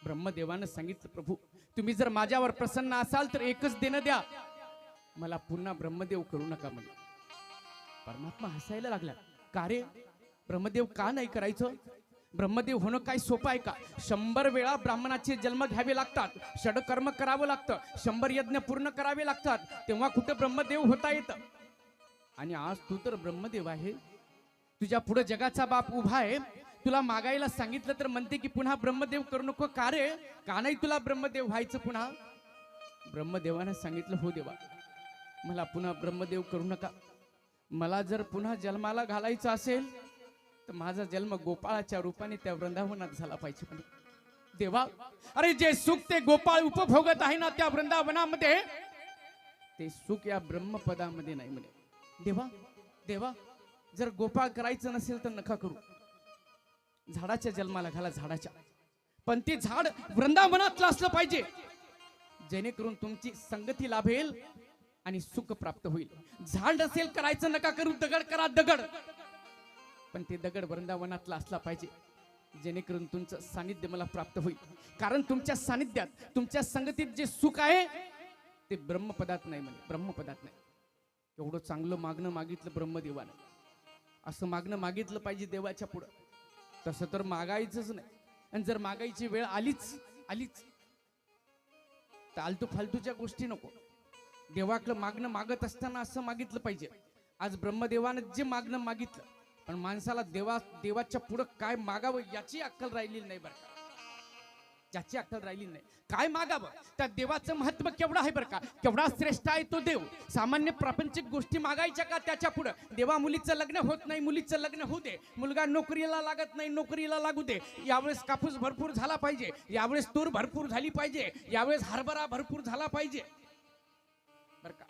ब्रह्मदेवानं सांगितलं, प्रभू तुम्ही जर माझ्यावर प्रसन्न असाल तर एकच देणं द्या, मला पुन्हा ब्रह्मदेव करू नका म्हणे. परमात्मा हसायला लागला. का रे ब्रह्मदेव का नाही करायचं? ब्रह्मदेव होणं काय सोपं आहे का? 100 वेळा ब्राह्मणाचे जन्म घ्यावे लागतात, षडकर्म करावं लागतं, 100 यज्ञ पूर्ण करावे लागतात, तेव्हा कुठं ब्रह्मदेव होता येतं? आणि आज तू तर ब्रह्मदेव आहे, तुझ्या पुढे जगाचा बाप उभा आहे, तुला मागायला सांगितलं तर म्हणते की पुन्हा ब्रह्मदेव करू नको. का रे, का नाही तुला ब्रह्मदेव व्हायचं पुन्हा? ब्रह्मदेवानं सांगितलं, हो देवा, मला पुन्हा ब्रह्मदेव करू नका. मला जर पुन्हा जन्माला घालायचं असेल तर माझा जन्म गोपाळाच्या रूपाने त्या वृंदावनात झाला पाहिजे म्हणे. देवा, अरे जे सुख ते गोपाळ उपभोगत आहे ना त्या वृंदावनामध्ये, ते सुख या ब्रह्मपदामध्ये नाही म्हणे. देवा देवा, जर गोपाळ करायचं नसेल तर नका करू, झाडाच्या जन्माला घाला, झाडाच्या, पण ते झाड वृंदावनातलं असलं पाहिजे, जेणेकरून तुमची संगती लाभेल आणि सुख प्राप्त होईल. झाड नसेल करायचं नका करू, दगड करा, दगड, पण ते दगड वृंदावनातला असला पाहिजे, जेणेकरून तुमचं सानिध्य मला प्राप्त होईल. कारण तुमच्या सानिध्यात, तुमच्या संगतीत जे सुख आहे ते ब्रह्मपदात नाही म्हणे, ब्रह्मपदात नाही. एवढं चांगलं मागणं मागितलं ब्रह्मदेवानं. असं मागणं मागितलं पाहिजे देवाच्या पुढं. तसं तर मागायचंच नाही, आणि जर मागायची वेळ आलीच तर आलतू फालतूच्या गोष्टी नको. देवाकडं मागणं मागत असताना असं मागितलं पाहिजे. आज ब्रह्मदेवानं जे मागणं मागितलं, पण माणसाला देवाच्या पुढं काय मागावं याची अक्कल राहिली नाही बरं का, ज्याची अक्कल राहिली नाही. काय मागावं, त्या देवाचं महत्व केवढं आहे बरं का, केवढा श्रेष्ठ आहे तो देव. सामान्य प्रापंचिक गोष्टी मागायच्या का त्याच्या पुढं? देवा, मुलीचं लग्न होत नाही, मुलीचं लग्न होऊ दे, मुलगा नोकरीला लागत नाही, नोकरीला लागू दे, यावेळेस कापूस भरपूर झाला पाहिजे, यावेळेस तूर भरपूर झाली पाहिजे, यावेळेस हरभरा भरपूर झाला पाहिजे बरं का.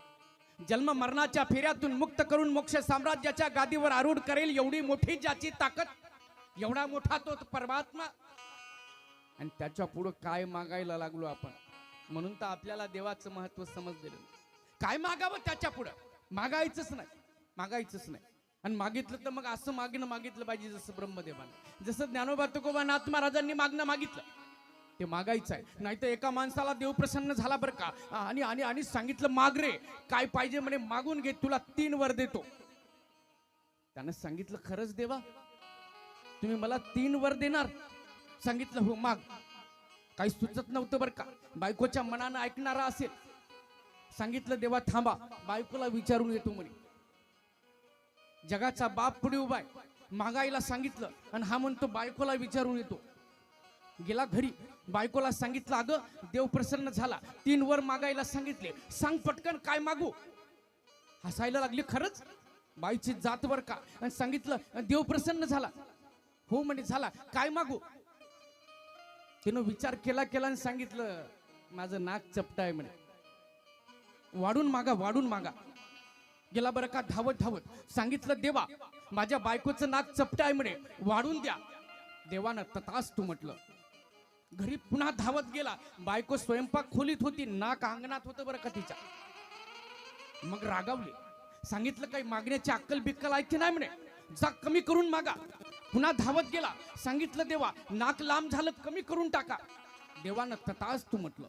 जन्म मरणाच्या फेऱ्यातून मुक्त करून मोक्ष साम्राज्याच्या गादीवर आरूढ करेल एवढी मोठी ज्याची ताकद, एवढा मोठा तो परमात्मा, आणि त्याच्या पुढं काय मागायला लागलो आपण? म्हणून तर आपल्याला देवाचं महत्व समजलेलं नाही. काय मागावं त्याच्या पुढं? मागायचंच नाही. आणि मागितलं तर मग असं मागितलं पाहिजे जसं ब्रह्मदेवानं, जसं ज्ञानोबा तुकोबा नाथ महाराजांनी मागणं मागितलं ते मागायचं आहे. नाही तर एका माणसाला देव प्रसन्न झाला बरं का, आणि आणि आणि सांगितलं, माग रे, काय पाहिजे म्हणे, मागून घे, तुला 3 वर देतो. त्यानं सांगितलं, खरंच देवा, तुम्ही मला 3 वर देणार? सांगितलं, हो माग. काही सुचत नव्हतं बरं का, बायकोच्या मनानं ऐकणारा असेल. सांगितलं, देवा थांबा, बायकोला विचारून येतो म्हणे. जगाचा बाप पुढे उभा आहे, मागायला सांगितलं, आणि हा म्हणतो बायकोला विचारून येतो. गेला घरी, बायकोला सांगितलं, अगं देव प्रसन्न झाला, 3 वर मागायला सांगितले, सांग पटकन काय मागू? हसायला लागली. खरंच बाईची जात बर का. आणि सांगितलं, देव प्रसन्न झाला. हो म्हणे, झाला, काय मागू? तिनं विचार केला आणि सांगितलं, माझं नाक चपटा आहे म्हणे, वाढून मागा. गेला बरं का धावत सांगितलं, देवा माझ्या बायकोचं नाक चपटा आहे म्हणे, वाढून द्या. देवानं तथास्तु म्हटलं. घरी पुन्हा धावत गेला, बायको स्वयंपाक खोलीत होती, नाक अंगणात होतं बरं का तिच्या. मग रागावले, सांगितलं, काही मागण्याची अक्कल बिक्कल ऐकते नाही म्हणे, जा कमी करून मागा. पुन्हा धावत गेला, सांगितलं, देवा नाक लांब झालं, कमी करून टाका. देवानं तथास्तु म्हटलं.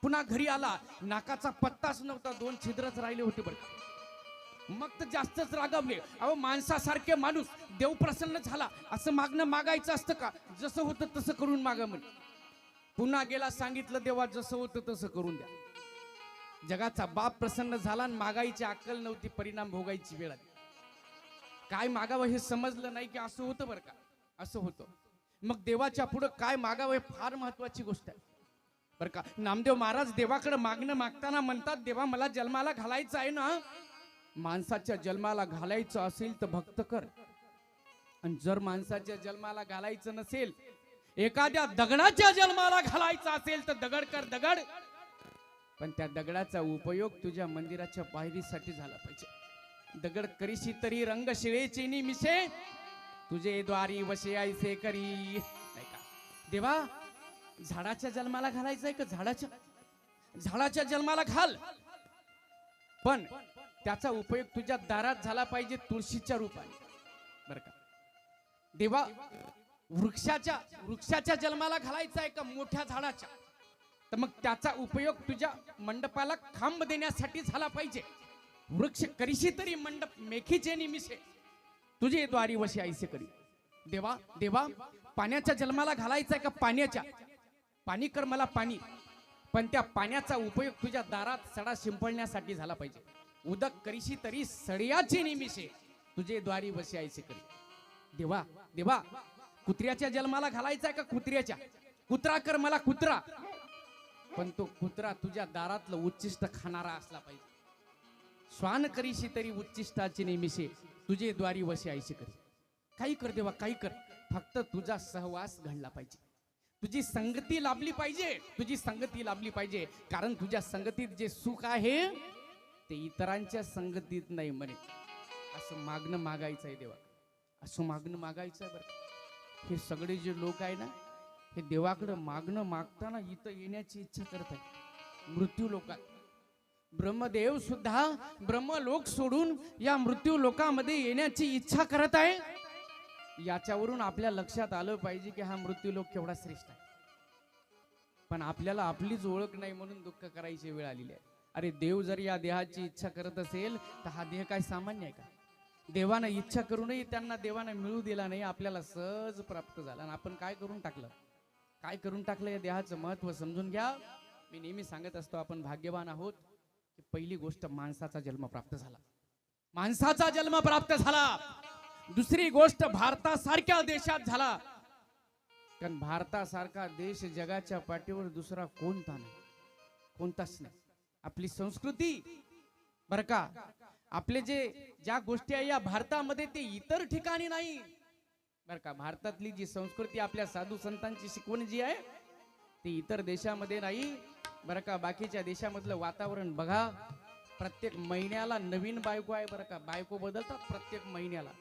पुन्हा घरी आला, नाकाचा पत्ताच नव्हता, 2 छिद्रच राहिले होते बरं. मग तर जास्तच रागावले. अहो, माणसासारखे माणूस, देव प्रसन्न झाला असं मागणं मागायचं असतं का? जसं होतं तसं करून मागा म्हणे. पुन्हा गेला, सांगितलं, देवा जसं होतं तसं करून द्या. जगाचा बाप प्रसन्न झाला आणि मागायची अक्कल नव्हती, परिणाम भोगायची वेळ आली. काय मागावं हे समजलं नाही की असं होतं बरं का, असं होतं. मग देवाच्या पुढं काय मागावं हे फार महत्वाची गोष्ट आहे बरं का. नामदेव महाराज देवाकडे मागणं मागताना म्हणतात, देवा मला जन्माला घालायचं आहे ना, माणसाच्या जन्माला घालायचं असेल तर भक्त कर, आणि जर माणसाच्या जन्माला घालायचं नसेल, एखाद्या दगडाच्या जन्माला घालायचं असेल तर दगड कर, दगड, पण त्या दगडाचा उपयोग तुझ्या मंदिराच्या पायरीसाठी झाला पाहिजे. दगड करीशी तरी रंग शिळेची मिशे, तुझे द्वारी वशे ऐसे करी. नाही का देवा, झाडाच्या जन्माला घालायचंय का? झाडाच्या जन्माला घाल, पण त्याचा उपयोग तुझ्या दारात झाला पाहिजे, तुळशीच्या रूपाने बरं का. देवा वृक्षाच्या जन्माला घालायचा आहे का मोठ्या झाडाच्या? तर मग त्याचा उपयोग तुझ्या मंडपाला खांब देण्यासाठी झाला पाहिजे. वृक्ष करीशी तरी मंडप मेखीचे निमिषे तुझे द्वारी वशी ऐसे करी. देवा देवा पाण्याच्या जन्माला घालायचा आहे का पाण्याच्या? पाणी कर मला पाणी, पण त्या पाण्याचा उपयोग तुझ्या दारात सडा शिंपडण्यासाठी झाला पाहिजे. उदक करीशी तरी सडयाचे निमिषे तुझे द्वारी वशी ऐसे करी. देवा देवा कुत्र्याच्या जन्माला घालायचा आहे का कुत्र्याच्या? कुत्रा कर मला कुत्रा, पण तो कुत्रा तुझ्या दारातलं उच्चिष्ट खाणारा असला पाहिजे. श्वान करीशी तरी उच्चिष्टाचे निमिषे तुझे द्वारी वशी ऐसे करी. काही कर देवा काही कर, फक्त तुझा सहवास घडला पाहिजे, तुझी संगती लाभली पाहिजे, तुझी संगती लाभली पाहिजे. कारण तुझ्या संगतीत जे सुख आहे ते इतरांच्या संगतीत नाही म्हणे. असं मागणं मागायचं आहे देवा, असं मागणं मागायचं आहे बरं. हे सगळे जे लोक आहे ना, हे देवाकडे मागणं मागताना इथं येण्याची इच्छा करत आहे. मृत्यू लोकात ब्रह्मदेव सुद्धा ब्रह्मलोक सोडून या मृत्यू लोकामध्ये येण्याची इच्छा करत आहे. याच्यावरून आपल्या लक्षात आलं पाहिजे की हा मृत्यू लोक केवढा श्रेष्ठ आहे. पण आपल्याला आपलीच ओळख नाही म्हणून दुःख करायची वेळ आलेली आहे. अरे देव जर या देहाची इच्छा करत असेल तर हा देह काय सामान्य आहे का? देवानं इच्छा करूनही त्यांना देवानं मिळू दिला नाही, आपल्याला सहज प्राप्त झाला. आणि आपण काय करून टाकलं, काय करून टाकलं? या देहाचं महत्व समजून घ्या. मी नेहमी सांगत असतो आपण भाग्यवान आहोत की पहिली गोष्ट माणसाचा जन्म प्राप्त झाला, माणसाचा जन्म प्राप्त झाला. दुसरी गोष्ट भारतासारख्या देशात झाला, कारण भारतासारखा देश जगाच्या पाठीवर दुसरा कोणता नाही, कोणताच नाही. आपली संस्कृती बर का, आपले ज्या गोष्टी आहे या भारतामध्ये ते इतर ठिकाणी नाही बर का. भारतातली जी संस्कृती आपल्या साधू संतांची शिकवण जी आहे ती इतर देशामध्ये नाही बर का. बाकीच्या देशामधलं वातावरण बघा, प्रत्येक महिन्याला नवीन बायको आहे बर का, बायको बदलतात प्रत्येक महिन्याला.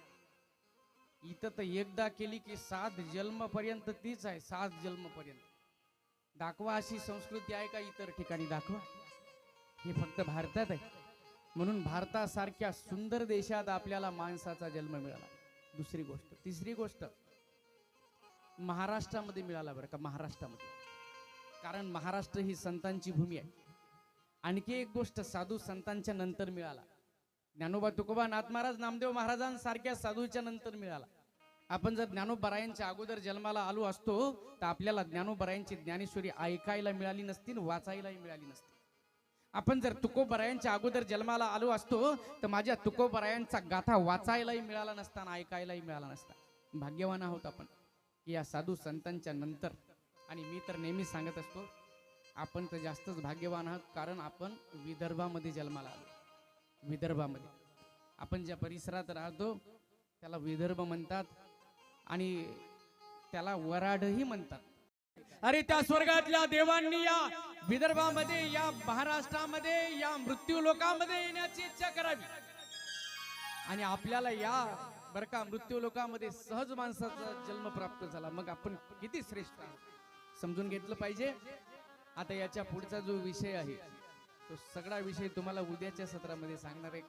इथं तर एकदा केली की 7 जन्मपर्यंत तीच आहे, 7 जन्मपर्यंत. दाखवा अशी संस्कृती आहे का इतर ठिकाणी? दाखवा. हे फक्त भारतात आहे. म्हणून भारतासारख्या सुंदर देशात आपल्याला माणसाचा जन्म मिळाला. दुसरी गोष्ट, तिसरी गोष्ट महाराष्ट्रामध्ये मिळाला बरं का, महाराष्ट्रामध्ये. कारण महाराष्ट्र ही संतांची भूमी आहे. आणखी एक गोष्ट साधू संतांच्या नंतर मिळाला. ज्ञानोबा तुकोबा नाथ महाराज नामदेव महाराजांसारख्या साधूच्या नंतर मिळाला. आपण जर ज्ञानोबरायांच्या अगोदर जन्माला आलो असतो तर आपल्याला ज्ञानोबरायांची ज्ञानेश्वरी ऐकायला मिळाली नसती, वाचायलाही मिळाली नसती. आपण जर तुकोबरायांच्या अगोदर जन्माला आलो असतो तर माझ्या तुकोबरायांचा गाथा वाचायलाही मिळाला नसता, ऐकायलाही मिळाला नसता. भाग्यवान आहोत आपण की या साधू संतांच्या नंतर. आणि मी तर नेहमी सांगत असतो आपण तर जास्तच भाग्यवान आहात, कारण आपण विदर्भामध्ये जन्माला आलो. विदर्भामध्ये आपण ज्या परिसरात राहतो त्याला विदर्भ म्हणतात आणि त्याला वराडही म्हणतात. अरे त्या स्वर्गातल्या देवांनी या विदर्भामध्ये, या महाराष्ट्रामध्ये, या मृत्यू लोकांमध्ये येण्याची इच्छा करावी. आणि आपल्याला या बर का मृत्यू लोकांमध्ये सहज माणसाचा जन्म प्राप्त झाला. मग आपण किती श्रेष्ठ आहोत समजून घेतलं पाहिजे. आता याच्या पुढचा जो विषय आहे तो सगळा विषय तुम्हाला उद्याच्या सत्रामध्ये सांगणार आहे.